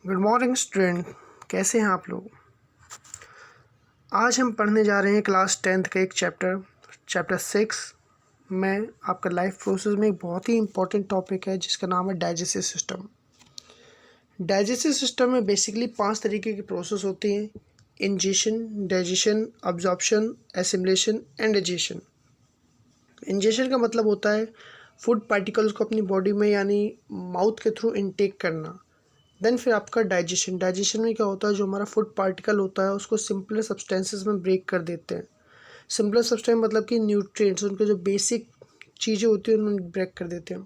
Good morning student, कैसे हैं आप लोग। आज हम पढ़ने जा रहे हैं क्लास 10th का एक चैप्टर 6 में। आपका लाइफ प्रोसेस में एक बहुत ही इंपॉर्टेंट टॉपिक है जिसका नाम है डाइजेस्टिव सिस्टम। डाइजेस्टिव सिस्टम में बेसिकली 5 तरीके की प्रोसेस होती हैं: ingestion, digestion, absorption, assimilation and digestion. Ingestion का मतलब होता है फूड पार्टिकल्स को अपनी बॉडी में यानी माउथ के थ्रू इनटेक करना। देन फिर आपका डाइजेशन में क्या होता है, जो हमारा फूड पार्टिकल होता है उसको सिंपलर सब्सटेंसेस में ब्रेक कर देते हैं। सिंपलर सब्सटेंस मतलब कि न्यूट्रिएंट्स, उनके जो बेसिक चीज़ें होती हैं उनमें ब्रेक कर देते हैं।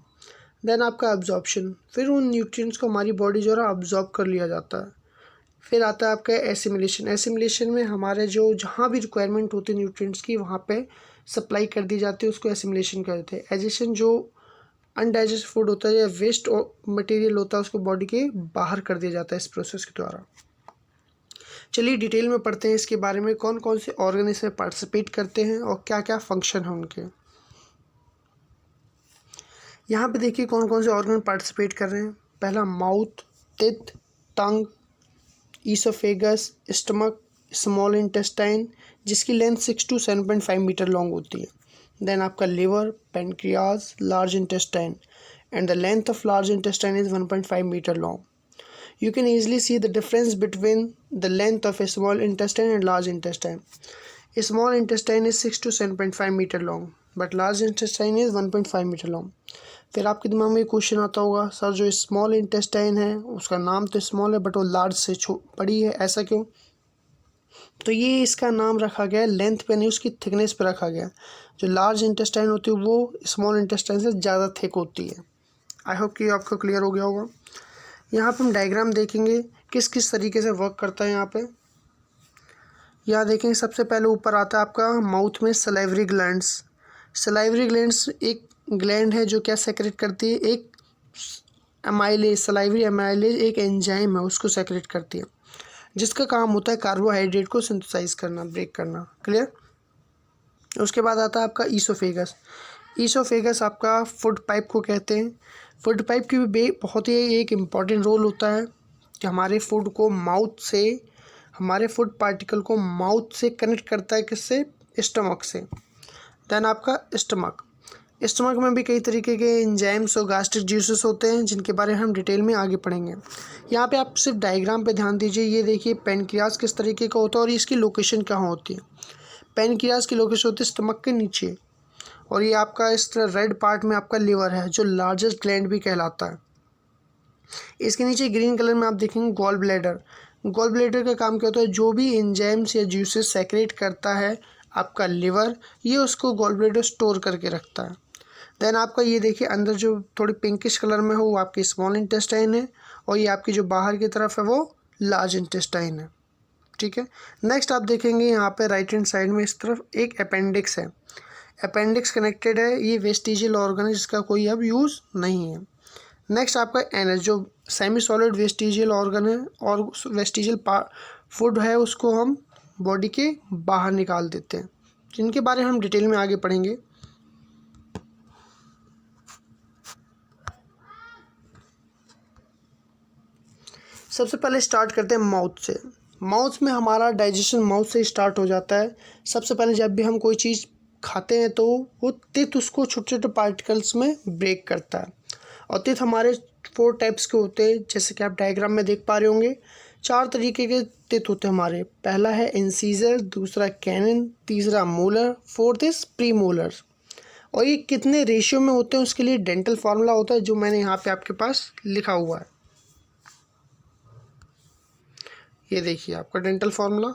देन आपका अब्जॉर्प्शन, फिर उन न्यूट्रिएंट्स को हमारी बॉडी जो है अब्जॉर्ब कर लिया जाता है। फिर आता है आपका एसिमिलेशन में हमारे जो जहाँ भी रिक्वायरमेंट होती है न्यूट्रिएंट्स की वहाँ पे सप्लाई कर दी जाती है, उसको एसिमिलेशन कहते हैं। डाइजेशन जो अनडाइजेस्ट फूड होता है या वेस्ट मटेरियल होता है उसको बॉडी के बाहर कर दिया जाता है इस प्रोसेस के द्वारा। चलिए डिटेल में पढ़ते हैं इसके बारे में, कौन कौन से ऑर्गन इसमें पार्टिसिपेट करते हैं और क्या क्या फंक्शन है उनके। यहाँ पे देखिए कौन कौन से ऑर्गन पार्टिसिपेट कर रहे हैं। पहला माउथ, टिथ, टंग, ईसोफेगस, स्टमक, स्मॉल इंटेस्टाइन जिसकी लेंथ 6 to 7.5 मीटर लॉन्ग होती है। देन आपका liver, pancreas, large intestine and the length of large intestine is 1.5 meter long. You can easily see the difference between the length of a small intestine and large intestine. A small intestine is 6 to 7.5 meter long but large intestine is 1.5 meter long. फिर आपके दिमाग में question आता होगा, sir जो small intestine है उसका नाम तो स्मॉल है बट वो लार्ज से बड़ी है, ऐसा क्यों? तो ये इसका नाम रखा गया लेंथ पे नहीं, उसकी थिकनेस पे रखा गया। जो लार्ज इंटेस्टाइन होती है वो स्मॉल इंटेस्टाइन से ज़्यादा थिक होती है। आई होप कि आपको क्लियर हो गया होगा। यहाँ पे हम डायग्राम देखेंगे किस किस तरीके से वर्क करता है। यहाँ देखेंगे सबसे पहले ऊपर आता है आपका माउथ में सलाइवरी ग्लैंड्स। सलाइवरी ग्लैंड्स एक ग्लैंड है जो क्या सेक्रेट करती है, एक एमाइलेज, सलाइवरी एमाइलेज एक एंजाइम है उसको सेक्रेट करती है जिसका काम होता है कार्बोहाइड्रेट को सिंथेसाइज करना, ब्रेक करना। क्लियर। उसके बाद आता है आपका ईसोफेगस। ईसोफेगस आपका फूड पाइप को कहते हैं। फूड पाइप की भी बहुत ही एक इम्पॉर्टेंट रोल होता है कि हमारे फूड को माउथ से, हमारे फूड पार्टिकल को माउथ से कनेक्ट करता है, किससे? स्टमक से। देन आपका स्टमक में भी कई तरीके के एंजाइम्स और गैस्ट्रिक जूसेस होते हैं जिनके बारे में हम डिटेल में आगे पढ़ेंगे। यहाँ पे आप सिर्फ डायग्राम पे ध्यान दीजिए। ये देखिए पेनक्रियाज किस तरीके का होता है और इसकी लोकेशन कहाँ होती है। पेनक्रियाज की लोकेशन होती है स्टमक के नीचे, और ये आपका इस तरह रेड पार्ट में आपका लिवर है जो लार्जेस्ट ग्लैंड भी कहलाता है। इसके नीचे ग्रीन कलर में आप देखेंगे गॉल ब्लैडर। गॉल ब्लैडर का काम क्या होता है, जो भी एंजाइम्स या जूसेस सेक्रेट करता है आपका लिवर, ये उसको गॉल ब्लैडर स्टोर करके रखता है। देन आपका ये देखिए अंदर जो थोड़ी पिंकिश कलर में हो वो आपकी स्मॉल इंटेस्टाइन है, और ये आपकी जो बाहर की तरफ है वो लार्ज इंटेस्टाइन है। ठीक है। नेक्स्ट आप देखेंगे यहाँ पे राइट हैंड साइड में इस तरफ एक अपेंडिक्स है। अपेंडिक्स कनेक्टेड है, ये वेस्टिजियल ऑर्गन है जिसका कोई अब यूज़ नहीं है। नेक्स्ट आपका एनस जो सेमी सॉलिड वेस्टिजियल ऑर्गन है और वेस्टिजियल फूड है उसको हम बॉडी के बाहर निकाल देते हैं, जिनके बारे में हम डिटेल में आगे पढ़ेंगे। सबसे पहले स्टार्ट करते हैं माउथ से। माउथ में हमारा डाइजेशन माउथ से स्टार्ट हो जाता है। सबसे पहले जब भी हम कोई चीज़ खाते हैं तो वो तित उसको छोटे छोटे पार्टिकल्स में ब्रेक करता है। और तित हमारे 4 टाइप्स के होते हैं, जैसे कि आप डायग्राम में देख पा रहे होंगे। 4 तरीके के तित होते हैं हमारे। पहला है इंसीजर, दूसरा कैनिन, तीसरा मोलर, फोर्थ इज प्रीमोलर। और ये कितने रेशियो में होते हैं उसके लिए डेंटल फार्मूला होता है जो मैंने यहाँ पे आपके पास लिखा हुआ है। ये देखिए आपका डेंटल फार्मूला।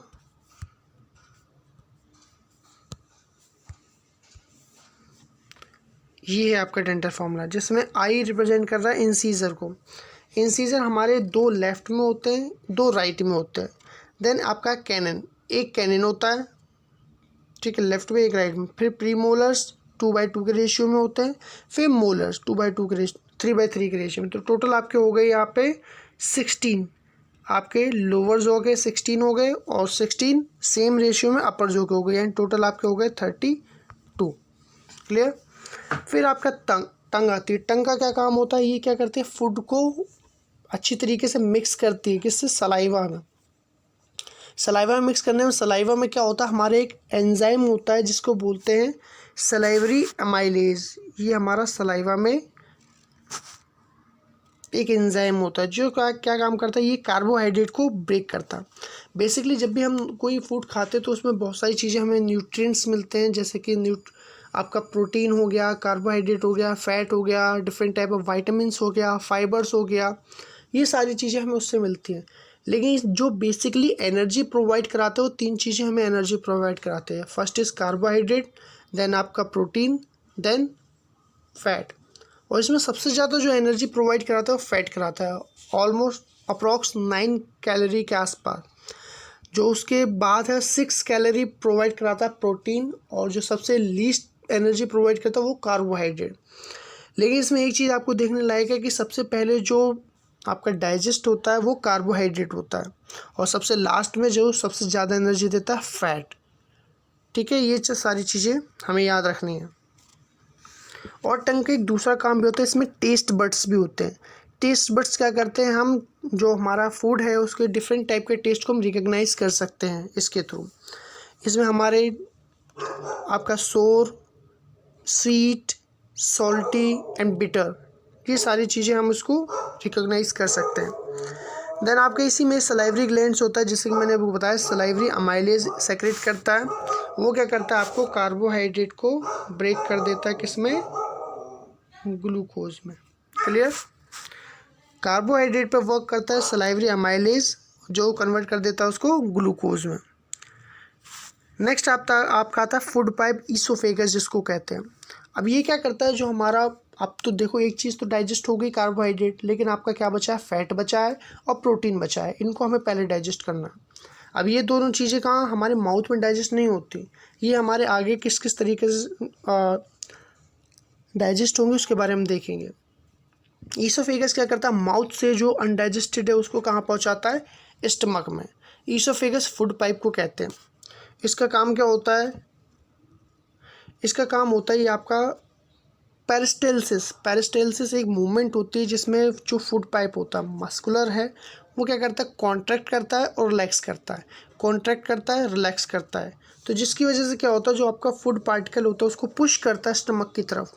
ये है आपका डेंटल फार्मूला जिसमें आई रिप्रेजेंट कर रहा है इंसीजर को। इंसीजर हमारे 2 लेफ्ट में होते हैं, 2 राइट में होते हैं। देन आपका कैनिन, एक कैनिन होता है, ठीक है, लेफ्ट में एक राइट में। फिर प्रीमोलर्स 2/2 के रेशियो में होते हैं। फिर मोलर्स 2/2 के 3/3 के रेशियो में। तो टोटल आपके हो गए यहाँ पे 16। आपके लोअर जो हो गए 16 हो गए, और 16 सेम रेशियो में अपर जो के हो गए, यानी टोटल आपके हो गए 32। क्लियर। फिर आपका टंग आती है। टंग का क्या काम होता है, ये क्या करती है, फूड को अच्छी तरीके से मिक्स करती है, किससे, सलाइवा में। सलाइवा में मिक्स करने में, सलाइवा में क्या होता है, हमारे एक एंजाइम होता है जिसको बोलते हैं सलाइवरी अमाइलेज। ये हमारा सलाइवा में एक एंजाइम होता है जो क्या काम करता है, ये कार्बोहाइड्रेट को ब्रेक करता है। बेसिकली जब भी हम कोई फूड खाते हैं तो उसमें बहुत सारी चीज़ें हमें न्यूट्रिएंट्स मिलते हैं, जैसे कि आपका प्रोटीन हो गया, कार्बोहाइड्रेट हो गया, फैट हो गया, डिफरेंट टाइप ऑफ वाइटामिन्स हो गया, फाइबर्स हो गया, ये सारी चीज़ें हमें उससे मिलती हैं। लेकिन जो बेसिकली एनर्जी प्रोवाइड कराते हैं वो 3 चीज़ें हमें एनर्जी प्रोवाइड कराते हैं। फर्स्ट इज़ कार्बोहाइड्रेट, देन आपका प्रोटीन, देन फैट। और इसमें सबसे ज़्यादा जो एनर्जी प्रोवाइड कराता है वो फैट कराता है, ऑलमोस्ट अप्रॉक्स 9 कैलोरी के आसपास। जो उसके बाद है 6 कैलोरी प्रोवाइड कराता है प्रोटीन, और जो सबसे लीस्ट एनर्जी प्रोवाइड करता है वो कार्बोहाइड्रेट। लेकिन इसमें एक चीज़ आपको देखने लायक है कि सबसे पहले जो आपका डाइजेस्ट होता है वो कार्बोहाइड्रेट होता है, और सबसे लास्ट में जो सबसे ज़्यादा एनर्जी देता है फैट। ठीक है, ये सारी चीज़ें हमें याद रखनी है। और टंग का एक दूसरा काम भी होता है, इसमें टेस्ट बड्स भी होते हैं। टेस्ट बड्स क्या करते हैं, हम जो हमारा फूड है उसके डिफरेंट टाइप के टेस्ट को हम रिकग्नाइज कर सकते हैं इसके थ्रू। इसमें हमारे आपका सोर, स्वीट, सॉल्टी एंड बिटर, ये सारी चीज़ें हम उसको रिकग्नाइज कर सकते हैं। देन आपके इसी में सलाइवरी ग्लैंड्स होता है, जिससे कि मैंने आपको बताया सलाइवरी अमाइलेज सेक्रेट करता है। वो क्या करता है, आपको कार्बोहाइड्रेट को ब्रेक कर देता है, किसमें, ग्लूकोज में। क्लियर, कार्बोहाइड्रेट पे वर्क करता है सलाइवरी अमाइलेज, जो कन्वर्ट कर देता है उसको ग्लूकोज में। नेक्स्ट आपका आता है फूड पाइप ईसोफेगस, जिसको कहते हैं। अब ये क्या करता है, जो हमारा, अब तो देखो एक चीज़ तो डाइजेस्ट हो गई कार्बोहाइड्रेट, लेकिन आपका क्या बचा है, फैट बचा है और प्रोटीन बचा है। इनको हमें पहले डाइजेस्ट करना है। अब ये दोनों चीज़ें कहाँ हमारे माउथ में डाइजेस्ट नहीं होती, ये हमारे आगे किस किस तरीके से डाइजेस्ट होंगे उसके बारे में देखेंगे। ईसोफेगस क्या करता है, माउथ से जो अनडाइजेस्टेड है उसको कहाँ पहुँचाता है, स्टमक में। ईसोफेगस फूड पाइप को कहते हैं। इसका काम क्या होता है, इसका काम होता है ये आपका पेरिस्टेल्सिस एक मूवमेंट होती है जिसमें जो फूड पाइप होता है मस्कुलर है, वो क्या करता है, कॉन्ट्रैक्ट करता है और रिलैक्स करता है, कॉन्ट्रैक्ट करता है, रिलैक्स करता है। तो जिसकी वजह से क्या होता है, जो आपका फूड पार्टिकल होता है उसको पुश करता है स्टमक की तरफ,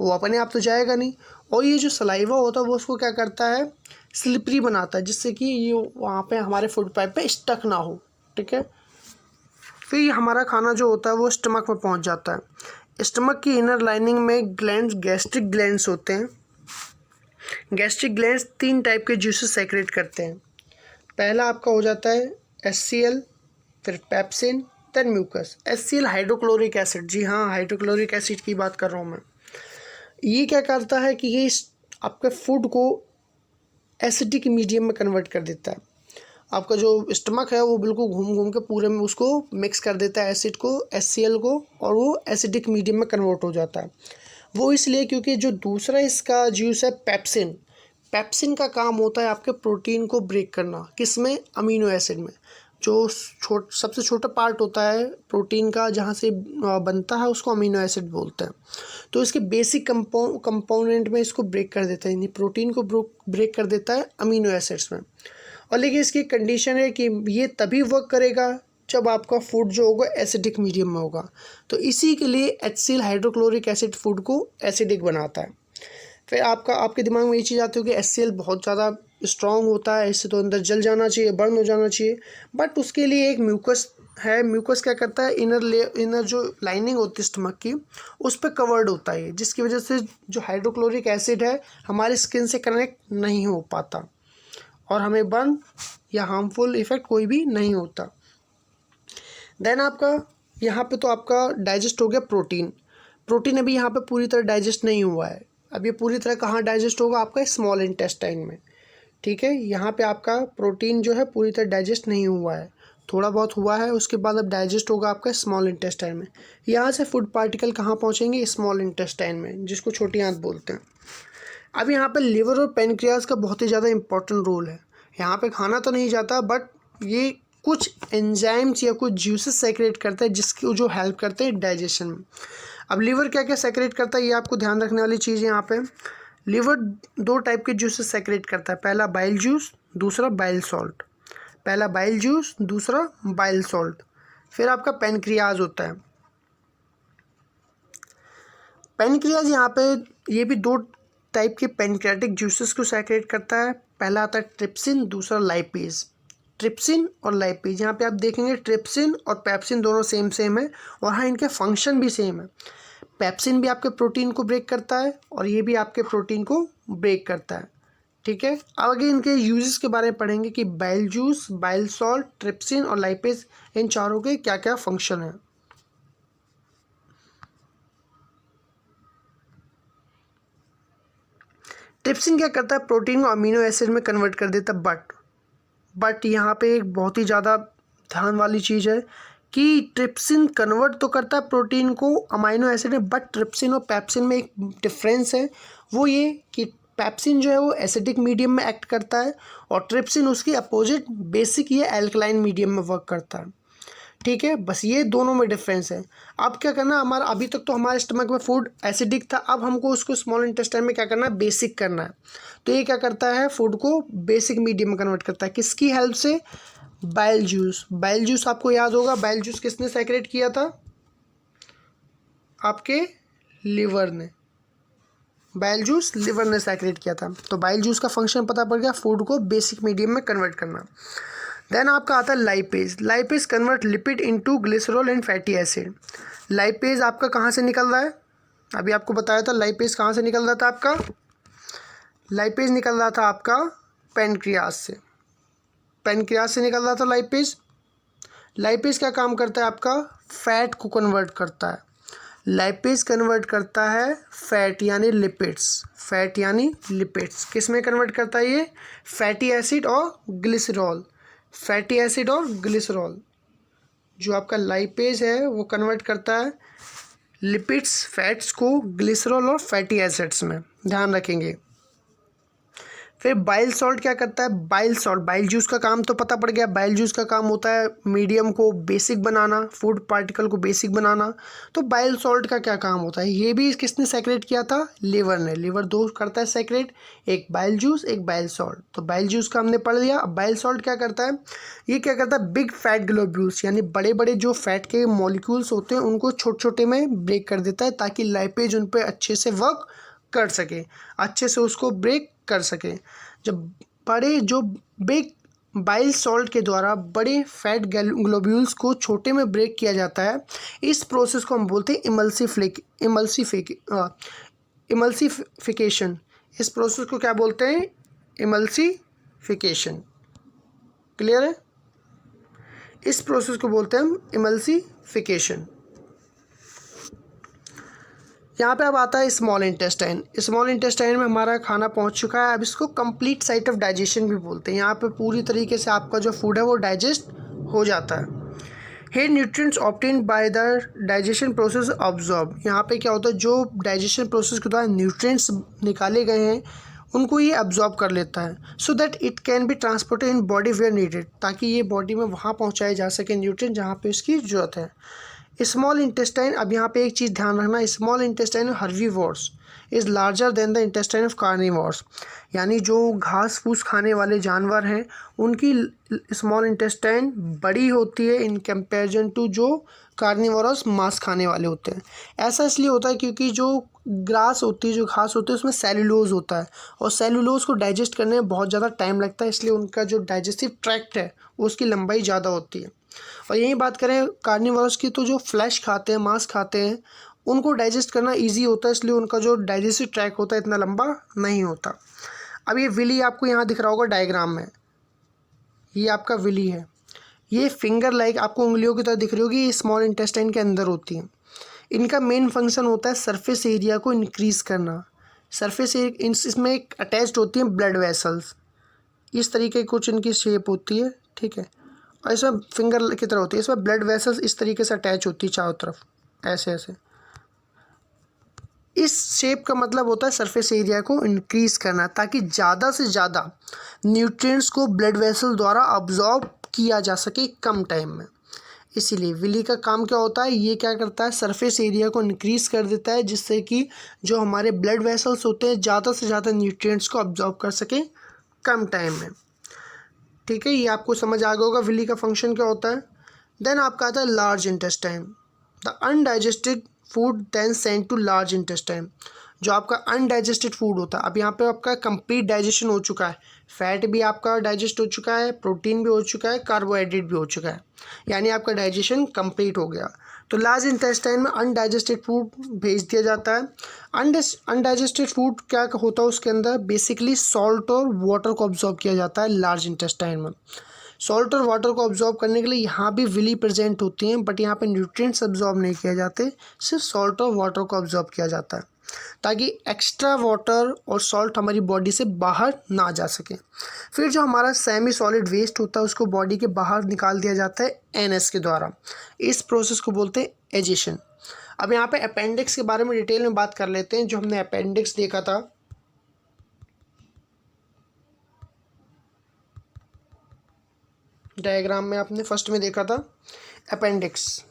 वो अपने आप तो जाएगा नहीं। और ये जो सलाइवा होता है वो उसको क्या करता है, स्लिपरी बनाता है, जिससे कि ये वहाँ पे हमारे फूड पाइप पे स्टक ना हो। ठीक है, फिर ये हमारा खाना जो होता है वो स्टमक में पहुँच जाता है। स्टमक की इनर लाइनिंग में ग्लैंड्स, गैस्ट्रिक ग्लैंड्स होते हैं। गैस्ट्रिक ग्लैंड्स 3 टाइप के जूसेस सेक्रेट करते हैं। पहला आपका हो जाता है HCl, फिर pepsin, then mucus. HCl hydrochloric acid, जी हाँ, हाइड्रोक्लोरिक एसिड की बात कर रहा हूँ मैं। ये क्या करता है कि ये आपके फूड को एसिडिक मीडियम में कन्वर्ट कर देता है। आपका जो स्टमक है वो बिल्कुल घूम घूम के पूरे में उसको मिक्स कर देता है एसिड को, HCl को, और वो एसिडिक मीडियम में कन्वर्ट हो जाता है। वो इसलिए क्योंकि जो दूसरा इसका जूस है पेप्सिन, पेप्सिन का काम होता है आपके प्रोटीन को ब्रेक करना, किसमें, अमीनो एसिड में। जो सबसे छोटा पार्ट होता है प्रोटीन का जहाँ से बनता है उसको अमीनो एसिड बोलते हैं। तो इसके बेसिक कंपोनेंट में इसको ब्रेक कर देता है, यानी प्रोटीन को ब्रेक कर देता है अमीनो एसिड्स में। और लेकिन इसकी कंडीशन है कि ये तभी वर्क करेगा जब आपका फूड जो होगा एसिडिक मीडियम में होगा। तो इसी के लिए HCl हाइड्रोक्लोरिक एसिड फूड को एसिडिक बनाता है। फिर आपके दिमाग में ये चीज़ आती है कि HCl बहुत ज़्यादा स्ट्रॉन्ग होता है, इससे तो अंदर जल जाना चाहिए, बर्न हो जाना चाहिए। बट उसके लिए एक म्यूकस है, म्यूकस क्या करता है, इनर जो लाइनिंग होती है स्टमक की उस पर कवर्ड होता है, जिसकी वजह से जो हाइड्रोक्लोरिक एसिड है हमारी स्किन से कनेक्ट नहीं हो पाता और हमें बर्न या हार्मफुल इफ़ेक्ट कोई भी नहीं होता। देन आपका यहाँ पे तो आपका डाइजेस्ट हो गया प्रोटीन अभी यहाँ पे पूरी तरह डाइजेस्ट नहीं हुआ है। अब ये पूरी तरह कहाँ डाइजेस्ट होगा, आपका स्मॉल इंटेस्टाइन में। ठीक है, यहाँ पे आपका प्रोटीन जो है पूरी तरह डाइजेस्ट नहीं हुआ है, थोड़ा बहुत हुआ है, उसके बाद अब डाइजेस्ट होगा आपका स्मॉल इंटेस्टाइन में। यहाँ से फूड पार्टिकल कहाँ पहुँचेंगे, स्मॉल इंटेस्टाइन में, जिसको छोटी आंत बोलते हैं। अब यहाँ पे लिवर और पेनक्रियाज का बहुत ही ज़्यादा इंपॉर्टेंट रोल है। यहाँ पे खाना तो नहीं जाता, बट ये कुछ एंजाइम्स या कुछ जूसेस सेक्रेट करता है जिसकी जो हेल्प करते हैं डाइजेशन में। अब लीवर क्या क्या सेक्रेट करता है ये आपको ध्यान रखने वाली चीज़ है यहाँ पे। लिवर दो टाइप के जूसेस सेक्रेट करता है, पहला बाइल जूस, दूसरा बाइल सॉल्ट। पहला बाइल जूस, दूसरा बाइल सॉल्ट। फिर आपका पैनक्रियाज होता है। पैनक्रियाज यहाँ पे ये भी दो टाइप के पैनक्रियाटिक जूसेस को सेक्रेट करता है। पहला आता है ट्रिप्सिन, दूसरा लाइपेज। ट्रिप्सिन और लाइपेज, यहाँ पे आप देखेंगे ट्रिप्सिन और पेप्सिन दोनों सेम है, और हाँ इनके फंक्शन भी सेम है। पेप्सिन भी आपके प्रोटीन को ब्रेक करता है और ये भी आपके प्रोटीन को ब्रेक करता है, ठीक है। आगे इनके यूजेस के बारे में पढ़ेंगे कि bile juice, bile salt, trypsin और लाइपेज, इन चारों के क्या क्या फंक्शन है। ट्रिप्सिन क्या करता है, प्रोटीन को अमीनो एसिड में कन्वर्ट कर देता है, बट यहाँ पे एक बहुत ही ज़्यादा ध्यान वाली चीज़ है कि ट्रिप्सिन कन्वर्ट तो करता है प्रोटीन को अमीनो एसिड में, बट ट्रिप्सिन और पेप्सिन में एक डिफरेंस है। वो ये कि पेप्सिन जो है वो एसिडिक मीडियम में एक्ट करता है और ट्रिप्सिन उसकी अपोजिट बेसिक ये एल्कलाइन मीडियम में वर्क करता है, ठीक है। बस ये दोनों में डिफरेंस है। अब क्या करना, हमारा अभी तक तो हमारे स्टमक में फूड एसिडिक था, अब हमको उसको स्मॉल इंटेस्टाइन में क्या करना है, बेसिक करना है। तो ये क्या करता है, फूड को बेसिक मीडियम में कन्वर्ट करता है। किसकी हेल्प से, बाइल जूस। बाइल जूस आपको याद होगा, बाइल जूस किसने सेक्रेट किया था, आपके लिवर ने। बाइल जूस लिवर ने सेक्रेट किया था। तो बाइल जूस का फंक्शन पता पड़ गया, फूड को बेसिक मीडियम में कन्वर्ट करना। देन आपका आता है lipase. Lipase convert lipid into glycerol and fatty acid. Lipase आपका कहाँ से निकल रहा है, अभी आपको बताया था लाइपेज कहाँ से निकल रहा था आपका, लाइपेज निकल रहा था आपका पैनक्रियाज से। पैनक्रियाज से निकल रहा था लाइपेज। लाइपेज क्या काम करता है, आपका फैट को कन्वर्ट करता है। लाइपेज कन्वर्ट करता है फैट यानी लिपिड्स, फैट यानी लिपिड्स। किस में कन्वर्ट करता है ये, फैटी एसिड और ग्लिसरॉल। फैटी एसिड और ग्लिसरॉल जो आपका लाइपेज है वो कन्वर्ट करता है लिपिड्स, फैट्स को ग्लिसरॉल और फैटी एसिड्स में, ध्यान रखेंगे। फिर बाइल सॉल्ट क्या करता है, बाइल सॉल्ट, बाइल जूस का काम तो पता पड़ गया। बाइल जूस का काम होता है मीडियम को बेसिक बनाना, फूड पार्टिकल को बेसिक बनाना। तो बाइल सॉल्ट का क्या काम होता है, ये भी किसने सेक्रेट किया था, लिवर ने। लिवर दो करता है सेक्रेट, एक बाइल जूस, एक बाइल सॉल्ट। तो बाइल जूस का हमने पढ़ लिया। अब बाइल सॉल्ट क्या करता है, ये क्या करता है, बिग फैट ग्लोब्यूल्स यानी बड़े बड़े जो फैट के मॉलिक्यूल्स होते हैं उनको छोटे छोटे में ब्रेक कर देता है, ताकि लाइपेज उन पर अच्छे से वर्क कर सके, अच्छे से उसको ब्रेक कर सके। जब बड़े जो बिग बाइल सॉल्ट के द्वारा बड़े फैट ग्लोब्यूल्स को छोटे में ब्रेक किया जाता है, इस प्रोसेस को हम बोलते हैं इमल्सिफिकेशन। इस प्रोसेस को क्या बोलते हैं, इमल्सिफिकेशन। क्लियर है, इस प्रोसेस को बोलते हैं हम इमल्सिफिकेशन। यहाँ पे अब आता है स्मॉल इंटेस्टाइन। स्मॉल इंटेस्टाइन में हमारा खाना पहुँच चुका है। अब इसको कंप्लीट साइट ऑफ डाइजेशन भी बोलते हैं। यहाँ पे पूरी तरीके से आपका जो फूड है वो डाइजेस्ट हो जाता है। Here nutrients obtained by the digestion process absorb. यहाँ पे क्या होता है, जो डाइजेशन प्रोसेस के द्वारा न्यूट्रिएंट्स निकाले गए हैं उनको ये अब्जॉर्ब कर लेता है, so that it can be transported in body where needed, ताकि ये बॉडी में वहाँ पहुँचाए जा सके न्यूट्रिएंट जहाँ पे उसकी ज़रूरत है। स्मॉल इंटेस्टाइन, अब यहाँ पे एक चीज़ ध्यान रखना, small intestine of herbivores is larger than the intestine of carnivores. यानी जो घास फूस खाने वाले जानवर हैं उनकी स्मॉल इंटेस्टाइन बड़ी होती है इन कंपैरिजन टू जो कार्निवोरस मांस खाने वाले होते हैं। ऐसा इसलिए होता है क्योंकि जो ग्रास होती है, जो घास होती है, उसमें सेलुलोज होता है और सेलुलोज को डाइजेस्ट करने में बहुत ज़्यादा टाइम लगता है, इसलिए उनका जो डाइजेस्टिव ट्रैक्ट है उसकी लंबाई ज़्यादा होती है। और यही बात करें कार्निवोरस की, तो जो फ्लैश खाते हैं, मांस खाते हैं, उनको डाइजेस्ट करना इजी होता है, इसलिए उनका जो डाइजेस्टिव ट्रैक होता है इतना लंबा नहीं होता। अब ये विली आपको यहाँ दिख रहा होगा डायग्राम में, ये आपका विली है। ये फिंगर लाइक आपको उंगलियों की तरह दिख रही होगी, ये स्मॉल इंटेस्टाइन के अंदर होती हैं। इनका मेन फंक्शन होता है सरफेस एरिया को इंक्रीज़ करना। सरफेस इसमें एक अटैच्ड होती हैं ब्लड वेसल्स, इस तरीके की कुछ इनकी शेप होती है, ठीक है। और इसमें फिंगर की तरह होती है, इसमें ब्लड वेसल्स इस तरीके से अटैच होती है चारों तरफ, ऐसे ऐसे। इस शेप का मतलब होता है सरफेस एरिया को इंक्रीज़ करना, ताकि ज़्यादा से ज़्यादा न्यूट्रिएंट्स को ब्लड वेसल द्वारा अब्जॉर्ब किया जा सके कम टाइम में। इसीलिए विली का काम क्या होता है, ये क्या करता है, सरफेस एरिया को इंक्रीज़ कर देता है, जिससे कि जो हमारे ब्लड वेसल्स होते हैं ज़्यादा से ज़्यादा न्यूट्रिएंट्स को अब्जॉर्ब कर सके कम टाइम में। ठीक है, ये आपको समझ आ गया होगा विली का फंक्शन क्या होता है। देन आपका आता है large intestine. The undigested food then send to large intestine. जो आपका अनडाइजेस्टेड फूड होता है, अब यहाँ पे आपका कंप्लीट डाइजेशन हो चुका है, फैट भी आपका डाइजेस्ट हो चुका है, प्रोटीन भी हो चुका है, कार्बोहाइड्रेट भी हो चुका है, यानी आपका डाइजेशन कंप्लीट हो गया। तो लार्ज इंटेस्टाइन में अनडाइजेस्टेड फूड भेज दिया जाता है। अनडाइजेस्टेड फूड क्या होता है उसके अंदर, बेसिकली सॉल्ट और वाटर को ऑब्जॉर्व किया जाता है लार्ज इंटेस्टाइन में। सॉल्ट और वाटर को ऑब्जॉर्व करने के लिए यहाँ भी विली प्रेजेंट होती हैं, बट यहाँ पे न्यूट्रिएंट्स ऑब्जॉर्व नहीं किए जाते, सिर्फ सॉल्ट और वाटर को ऑब्जॉर्व किया जाता है, ताकि एक्स्ट्रा वाटर और सॉल्ट हमारी बॉडी से बाहर ना जा सके। फिर जो हमारा सेमी सॉलिड वेस्ट होता है उसको बॉडी के बाहर निकाल दिया जाता है एनएस के द्वारा। इस प्रोसेस को बोलते हैं एजेशन। अब यहाँ पे अपेंडिक्स के बारे में डिटेल में बात कर लेते हैं। जो हमने अपेंडिक्स देखा था, डायग्राम में आपने फर्स्ट में देखा था अपेंडिक्स।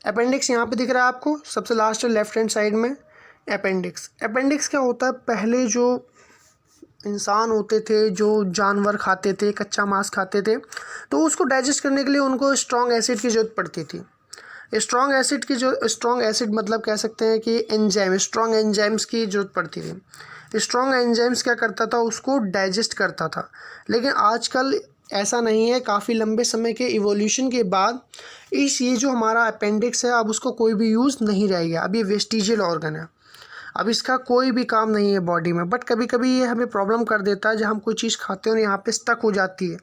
अपेंडिक्स यहाँ पे दिख रहा है आपको, सबसे लास्ट लेफ्ट हैंड साइड में अपेंडिक्स। अपेंडिक्स क्या होता है, पहले जो इंसान होते थे जो जानवर खाते थे, कच्चा मांस खाते थे, तो उसको डाइजेस्ट करने के लिए उनको स्ट्रॉन्ग एसिड की ज़रूरत पड़ती थी। स्ट्रॉन्ग एसिड मतलब कह सकते हैं कि एंजाइम, स्ट्रॉन्ग एंजाइम्स की ज़रूरत पड़ती थी। स्ट्रॉन्ग एंजाइम्स क्या करता था, उसको डाइजेस्ट करता था। लेकिन आजकल ऐसा नहीं है, काफ़ी लंबे समय के इवोल्यूशन के बाद ये जो हमारा अपेंडिक्स है, अब उसको कोई भी यूज़ नहीं रह गया। अब ये वेस्टिजियल ऑर्गन है, अब इसका कोई भी काम नहीं है बॉडी में। बट कभी कभी ये हमें प्रॉब्लम कर देता है, जब हम कोई चीज़ खाते हैं और यहाँ पे स्टक हो जाती है।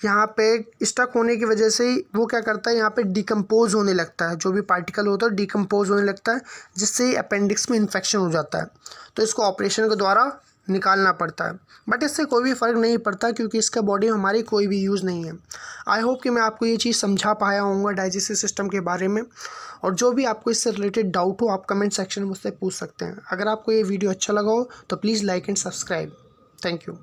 यहाँ पे स्टक होने की वजह से ही वो क्या करता है, यहाँ पे डिकम्पोज होने लगता है, जो भी पार्टिकल होता है डिकम्पोज होने लगता है, जिससे अपेंडिक्स में इन्फेक्शन हो जाता है। तो इसको ऑपरेशन के द्वारा निकालना पड़ता है, बट इससे कोई भी फ़र्क नहीं पड़ता, क्योंकि इसका बॉडी में हमारी कोई भी यूज़ नहीं है। आई होप कि मैं आपको ये चीज़ समझा पाया होऊंगा डाइजेस्टिव सिस्टम के बारे में। और जो भी आपको इससे रिलेटेड डाउट हो, आप कमेंट सेक्शन में मुझसे पूछ सकते हैं। अगर आपको ये वीडियो अच्छा लगा हो तो please like and subscribe. Thank you.